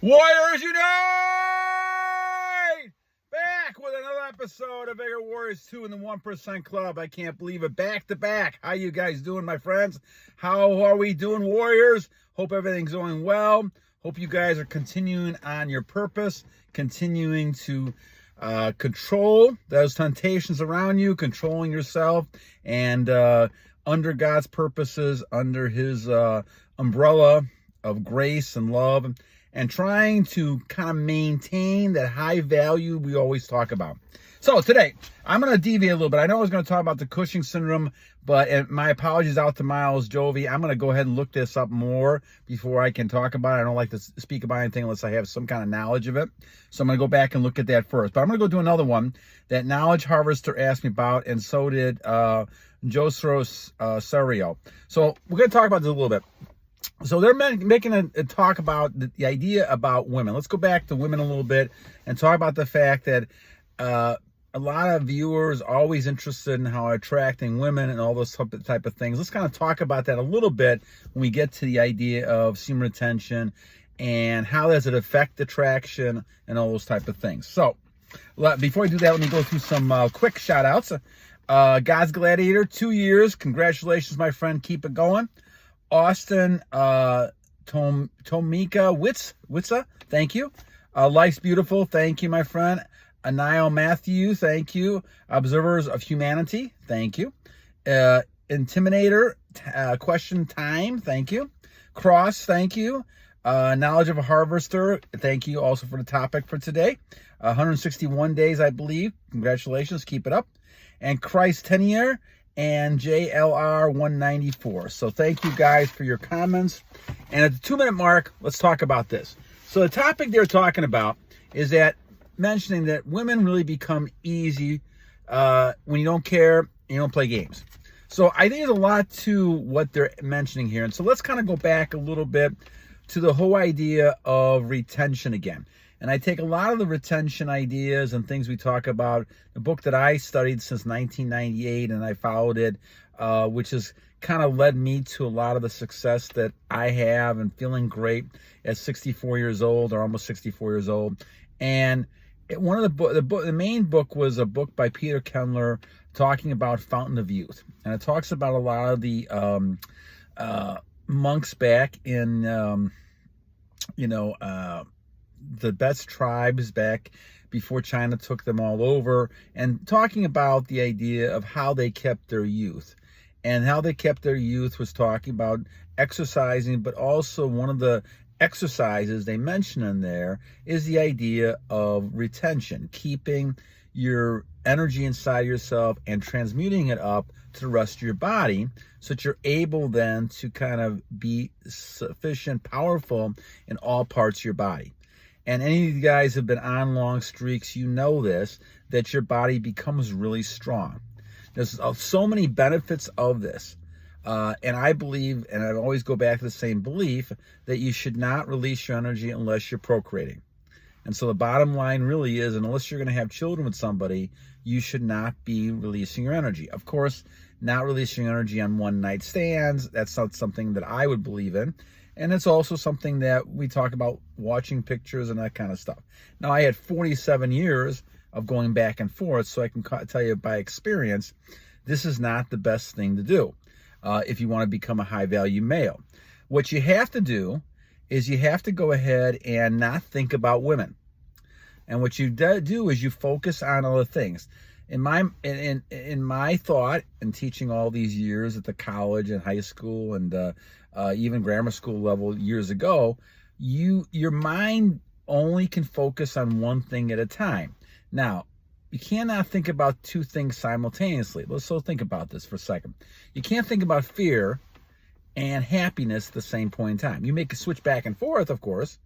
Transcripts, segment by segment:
Warriors Unite! Back with another episode of Bigger Warriors 2 in the 1% Club. I can't believe it. Back to back. How you guys doing, my friends? How are we doing, Warriors? Hope everything's going well. Hope you guys are continuing on your purpose, continuing to control those temptations around you, controlling yourself, and under God's purposes, under His umbrella of grace and love, and trying to kind of maintain that high value we always talk about. So today, I'm going to deviate a little bit. I know I was going to talk about the Cushing syndrome, but my apologies out to Miles Jovi. I'm going to go ahead and look this up more before I can talk about it. I don't like to speak about anything unless I have some kind of knowledge of it. So I'm going to go back and look at that first. But I'm going to go do another one that Knowledge Harvester asked me about, and so did Rosario. So we're going to talk about this a little bit. So they're making a talk about the idea about women. Let's go back to women a little bit and talk about the fact that a lot of viewers are always interested in how attracting women and all those type of things. Let's kind of talk about that a little bit when we get to the idea of semen retention and how does it affect attraction and all those type of things. So before I do that, let me go through some quick shout outs. God's Gladiator, 2 years. Congratulations, my friend. Keep it going. Austin tomkewitz, thank you. Life's Beautiful, thank you, my friend. Anilmathew, thank you. Observers of Humanity, thank you. Intimidator, question time, thank you. Cross, thank you. Knowledge of a Harvester, thank you also for the topic for today. 161 days, I believe. Congratulations, keep it up. And Christ Tennier and JLR 194. So thank you guys for your comments. And at the 2-minute mark, let's talk about this. So the topic they're talking about is that mentioning that women really become easy when you don't care and you don't play games. So I think there's a lot to what they're mentioning here. And so let's kind of go back a little bit to the whole idea of retention again. And I take a lot of the retention ideas and things we talk about, the book that I studied since 1998, and I followed it, which has kind of led me to a lot of the success that I have and feeling great at 64 years old, or almost 64 years old. And one of the main book was a book by Peter Kendler talking about Fountain of Youth. And it talks about a lot of the monks back in, the best tribes back before China took them all over, and talking about the idea of how they kept their youth. And how they kept their youth was talking about exercising, but also one of the exercises they mention in there is the idea of retention, keeping your energy inside yourself and transmuting it up to the rest of your body so that you're able then to kind of be sufficient, powerful in all parts of your body. And any of you guys have been on long streaks, you know this, that your body becomes really strong. There's so many benefits of this. And I believe, and I always go back to the same belief, that you should not release your energy unless you're procreating. And so the bottom line really is, unless you're going to have children with somebody, you should not be releasing your energy. Of course, not releasing your energy on one-night stands, that's not something that I would believe in. And it's also something that we talk about, watching pictures and that kind of stuff. Now, I had 47 years of going back and forth, so I can tell you by experience, this is not the best thing to do if you want to become a high-value male. What you have to do is you have to go ahead and not think about women. And what you do is you focus on other things. In my thought, and teaching all these years at the college and high school and even grammar school level years ago, your mind only can focus on one thing at a time. Now, you cannot think about two things simultaneously. Let's think about this for a second. You can't think about fear and happiness at the same point in time. You make a switch back and forth, of course.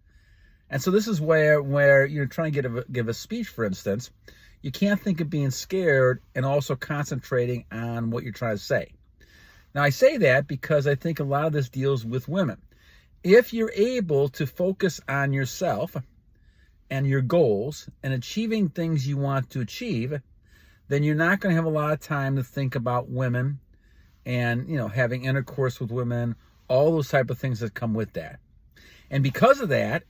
And so this is where you're trying to give a speech, for instance. You can't think of being scared and also concentrating on what you're trying to say. Now, I say that because I think a lot of this deals with women. If you're able to focus on yourself and your goals and achieving things you want to achieve, then you're not going to have a lot of time to think about women and, having intercourse with women, all those type of things that come with that. And because of that,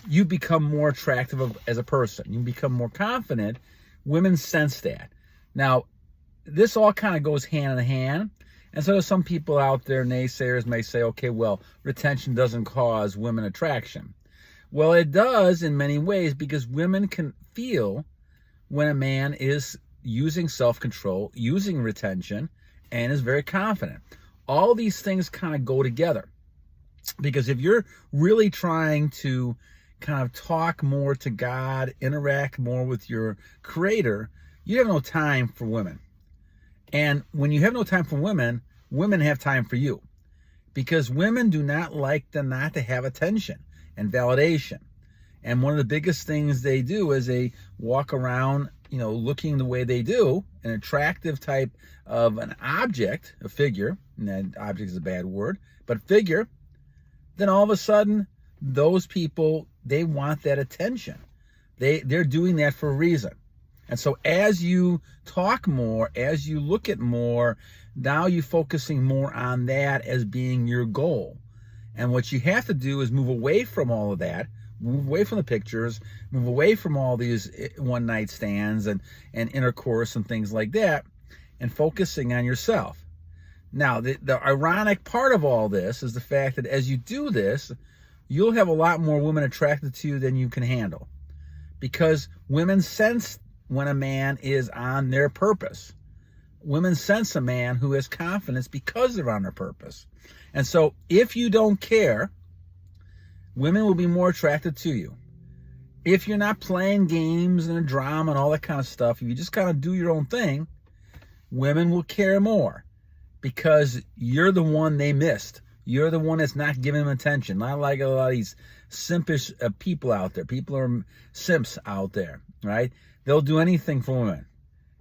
you become more attractive as a person. You become more confident. Women sense that. Now, this all kind of goes hand in hand. And so there's some people out there, naysayers, may say, okay, well, retention doesn't cause women attraction. Well, it does in many ways, because women can feel when a man is using self-control, using retention, and is very confident. All these things kind of go together. Because if you're really trying to kind of talk more to God, interact more with your Creator, you have no time for women. And when you have no time for women, women have time for you. Because women do not like not to have attention and validation. And one of the biggest things they do is they walk around, looking the way they do, an attractive type of an object, a figure, and that object is a bad word, but figure, then all of a sudden, those people, they want that attention. They're doing that for a reason. And so as you talk more, as you look at more, now you're focusing more on that as being your goal. And what you have to do is move away from all of that, move away from the pictures, move away from all these one-night stands and intercourse and things like that, and focusing on yourself. Now, the ironic part of all this is the fact that as you do this, you'll have a lot more women attracted to you than you can handle. Because women sense when a man is on their purpose. Women sense a man who has confidence because they're on their purpose. And so if you don't care, women will be more attracted to you. If you're not playing games and a drama and all that kind of stuff, if you just kind of do your own thing, women will care more. Because you're the one they missed. You're the one that's not giving them attention. Not like a lot of these simpish people out there. People are simps out there, right? They'll do anything for women.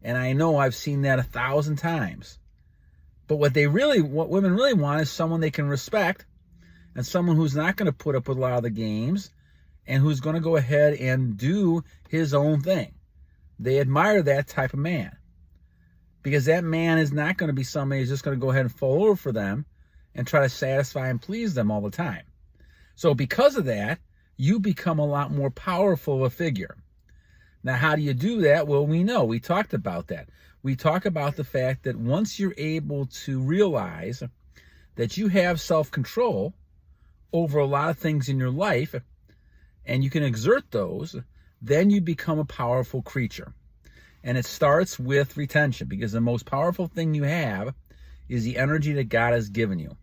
And I know I've seen that 1,000 times. But what women really want is someone they can respect, and someone who's not going to put up with a lot of the games, and who's going to go ahead and do his own thing. They admire that type of man. Because that man is not going to be somebody who's just going to go ahead and fall over for them and try to satisfy and please them all the time. So because of that, you become a lot more powerful of a figure. Now, how do you do that? Well, we know. We talked about that. We talk about the fact that once you're able to realize that you have self-control over a lot of things in your life, and you can exert those, then you become a powerful creature. And it starts with retention, because the most powerful thing you have is the energy that God has given you.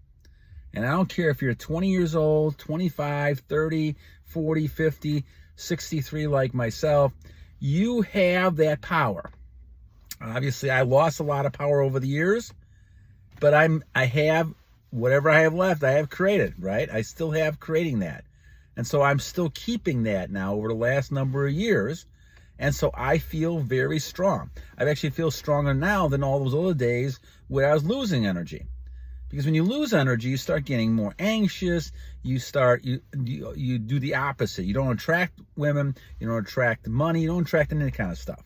And I don't care if you're 20 years old, 25, 30, 40, 50, 63 like myself, you have that power. Obviously, I lost a lot of power over the years, but I have whatever I have left, I have created, right? I still have creating that. And so I'm still keeping that now over the last number of years. And so I feel very strong. I actually feel stronger now than all those other days where I was losing energy. Because when you lose energy, you start getting more anxious. You do the opposite. You don't attract women. You don't attract money. You don't attract any kind of stuff.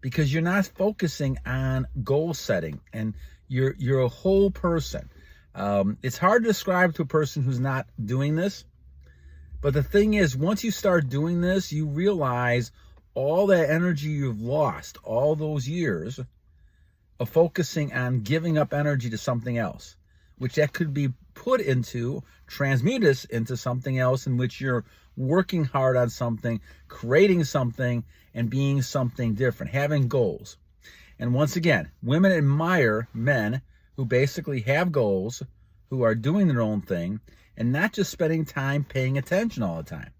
Because you're not focusing on goal setting, and you're a whole person. It's hard to describe to a person who's not doing this. But the thing is, once you start doing this, you realize all that energy you've lost, all those years of focusing on giving up energy to something else, which that could be put into, transmute this into something else in which you're working hard on something, creating something, and being something different, having goals. And once again, women admire men who basically have goals, who are doing their own thing, and not just spending time paying attention all the time.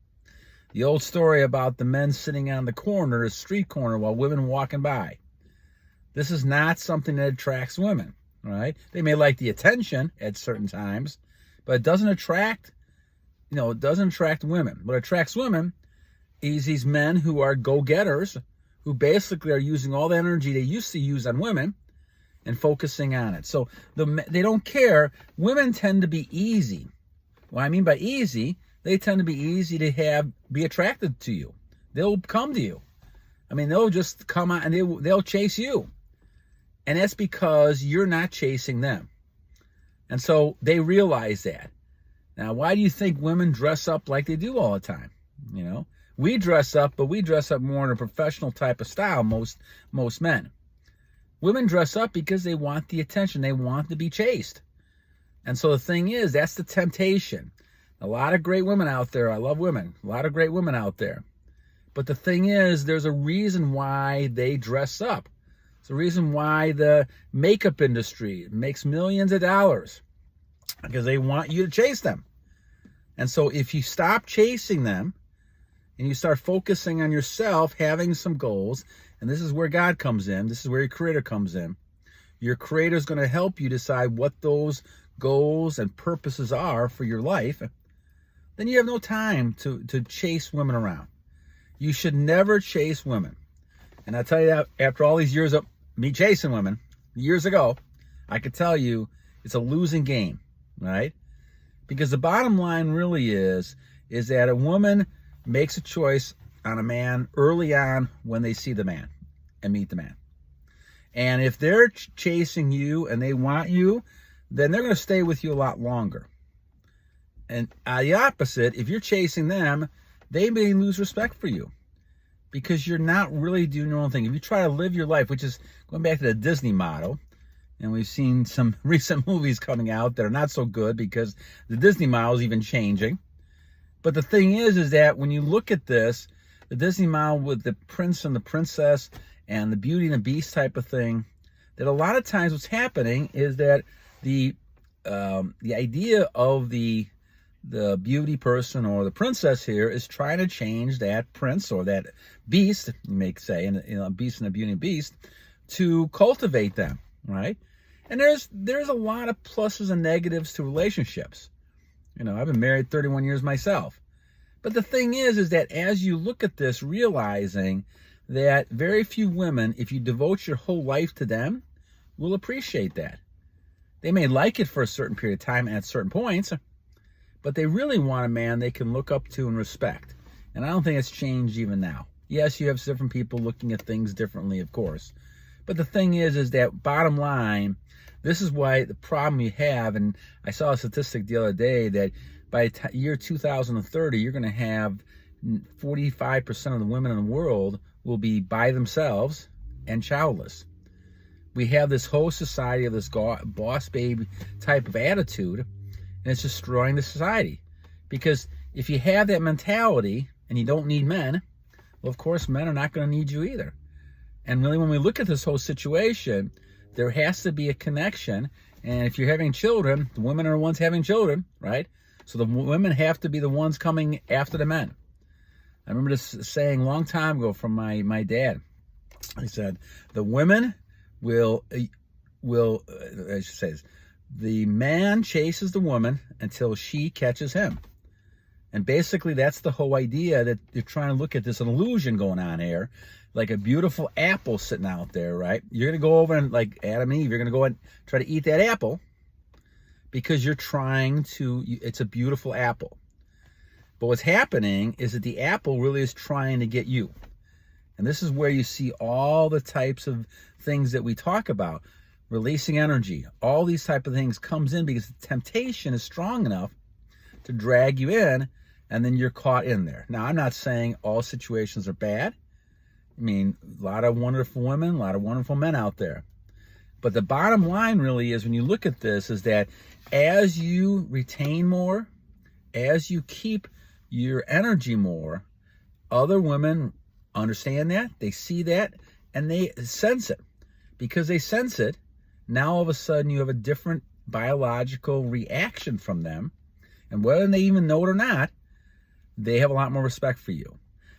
The old story about the men sitting on the street corner while women walking by. This is not something that attracts women, right? They may like the attention at certain times, but it doesn't attract, it doesn't attract women. What attracts women is these men who are go-getters, who basically are using all the energy they used to use on women and focusing on it. So they don't care. Women tend to be easy. What I mean by easy, they tend to be easy to be attracted to you. They'll come to you. I mean, they'll just come out and they'll chase you. And that's because you're not chasing them. And so they realize that. Now, why do you think women dress up like they do all the time? You know, we dress up, but we dress up more in a professional type of style. Most men. Women dress up because they want the attention. They want to be chased. And so the thing is, that's the temptation. A lot of great women out there. I love women. A lot of great women out there. But the thing is, there's a reason why they dress up. It's the reason why the makeup industry makes millions of dollars, because they want you to chase them. And so if you stop chasing them and you start focusing on yourself, having some goals, and this is where God comes in, this is where your creator comes in. Your creator is going to help you decide what those goals and purposes are for your life. Then you have no time to chase women around. You should never chase women. And I tell you that after all these years of me chasing women, years ago, I could tell you it's a losing game, right? Because the bottom line really is that a woman makes a choice on a man early on when they see the man and meet the man. And if they're chasing you and they want you, then they're going to stay with you a lot longer. And the opposite, if you're chasing them, they may lose respect for you because you're not really doing your own thing. If you try to live your life, which is going back to the Disney model, and we've seen some recent movies coming out that are not so good because the Disney model is even changing. But the thing is that when you look at this, the Disney model with the prince and the princess and the Beauty and the Beast type of thing, that a lot of times what's happening is that the idea of the beauty person or the princess here is trying to change that prince or that beast, you may say, and Beast and the Beauty and Beast, to cultivate them, right? And there's a lot of pluses and negatives to relationships. You know, I've been married 31 years myself. But the thing is that as you look at this, realizing that very few women, if you devote your whole life to them, will appreciate that. They may like it for a certain period of time at certain points, but they really want a man they can look up to and respect. And I don't think it's changed even now. Yes, you have different people looking at things differently, of course. But the thing is that bottom line, this is why the problem you have, and I saw a statistic the other day that by year 2030, you're going to have 45% of the women in the world will be by themselves and childless. We have this whole society of this boss baby type of attitude, and it's destroying the society. Because if you have that mentality and you don't need men, well, of course, men are not going to need you either. And really, when we look at this whole situation, there has to be a connection. And if you're having children, the women are the ones having children, right? So the women have to be the ones coming after the men. I remember this saying a long time ago from my dad. He said, the women will I should say this, the man chases the woman until she catches him. And basically that's the whole idea, that you're trying to look at this illusion going on here, like a beautiful apple sitting out there, right? You're going to go over and, like Adam and Eve, you're going to go and try to eat that apple because you're trying to, it's a beautiful apple. But what's happening is that the apple really is trying to get you. And this is where you see all the types of things that we talk about. Releasing energy, all these type of things comes in because the temptation is strong enough to drag you in, and then you're caught in there. Now, I'm not saying all situations are bad. I mean, a lot of wonderful women, a lot of wonderful men out there. But the bottom line really is, when you look at this, is that as you retain more, as you keep your energy more, other women understand that, they see that, and they sense it. Because they sense it, now all of a sudden you have a different biological reaction from them. And whether they even know it or not, they have a lot more respect for you.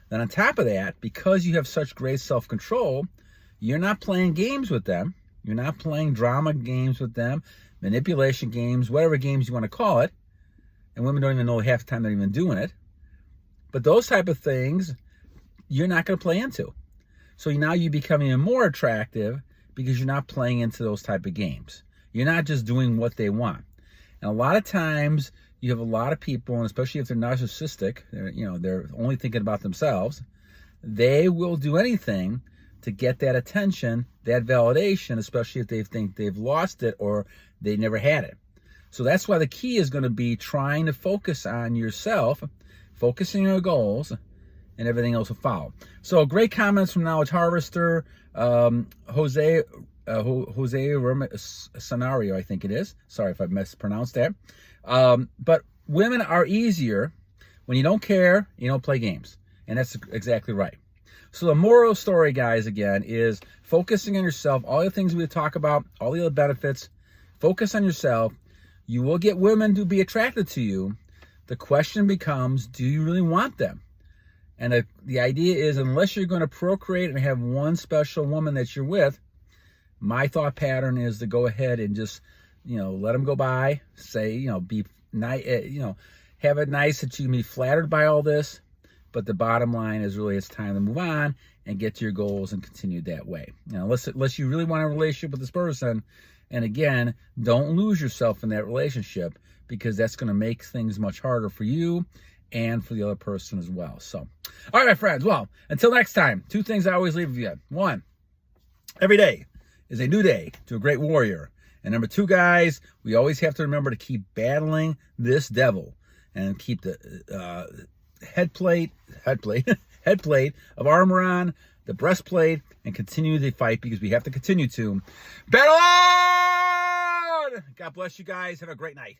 Then on top of that, because you have such great self-control, you're not playing games with them. You're not playing drama games with them, manipulation games, whatever games you want to call it. And women don't even know half the time they're even doing it. But those type of things, you're not going to play into. So now you become even more attractive because you're not playing into those type of games. You're not just doing what they want. And a lot of times you have a lot of people, and especially if they're narcissistic, they're only thinking about themselves, they will do anything to get that attention, that validation, especially if they think they've lost it or they never had it. So that's why the key is going to be trying to focus on yourself, focus on your goals, and everything else will follow. So great comments from Knowledge Harvester, Jose Scenario, I think it is. Sorry if I mispronounced that. But women are easier when you don't care, you don't play games. And that's exactly right. So the moral of the story, guys, again, is focusing on yourself. All the things we talk about, all the other benefits, focus on yourself. You will get women to be attracted to you. The question becomes, do you really want them? And the idea is, unless you're going to procreate and have one special woman that you're with, my thought pattern is to go ahead and just, let them go by. Say, be nice, have it nice that you can be flattered by all this. But the bottom line is really it's time to move on and get to your goals and continue that way. Unless you really want a relationship with this person. And again, don't lose yourself in that relationship, because that's going to make things much harder for you and for the other person as well. So, all right, my friends. Well, until next time, 2 things I always leave with you. 1, every day is a new day to a great warrior. And number 2, guys, we always have to remember to keep battling this devil and keep the head plate of armor on, the breastplate, and continue the fight, because we have to continue to battle on! God bless you guys. Have a great night.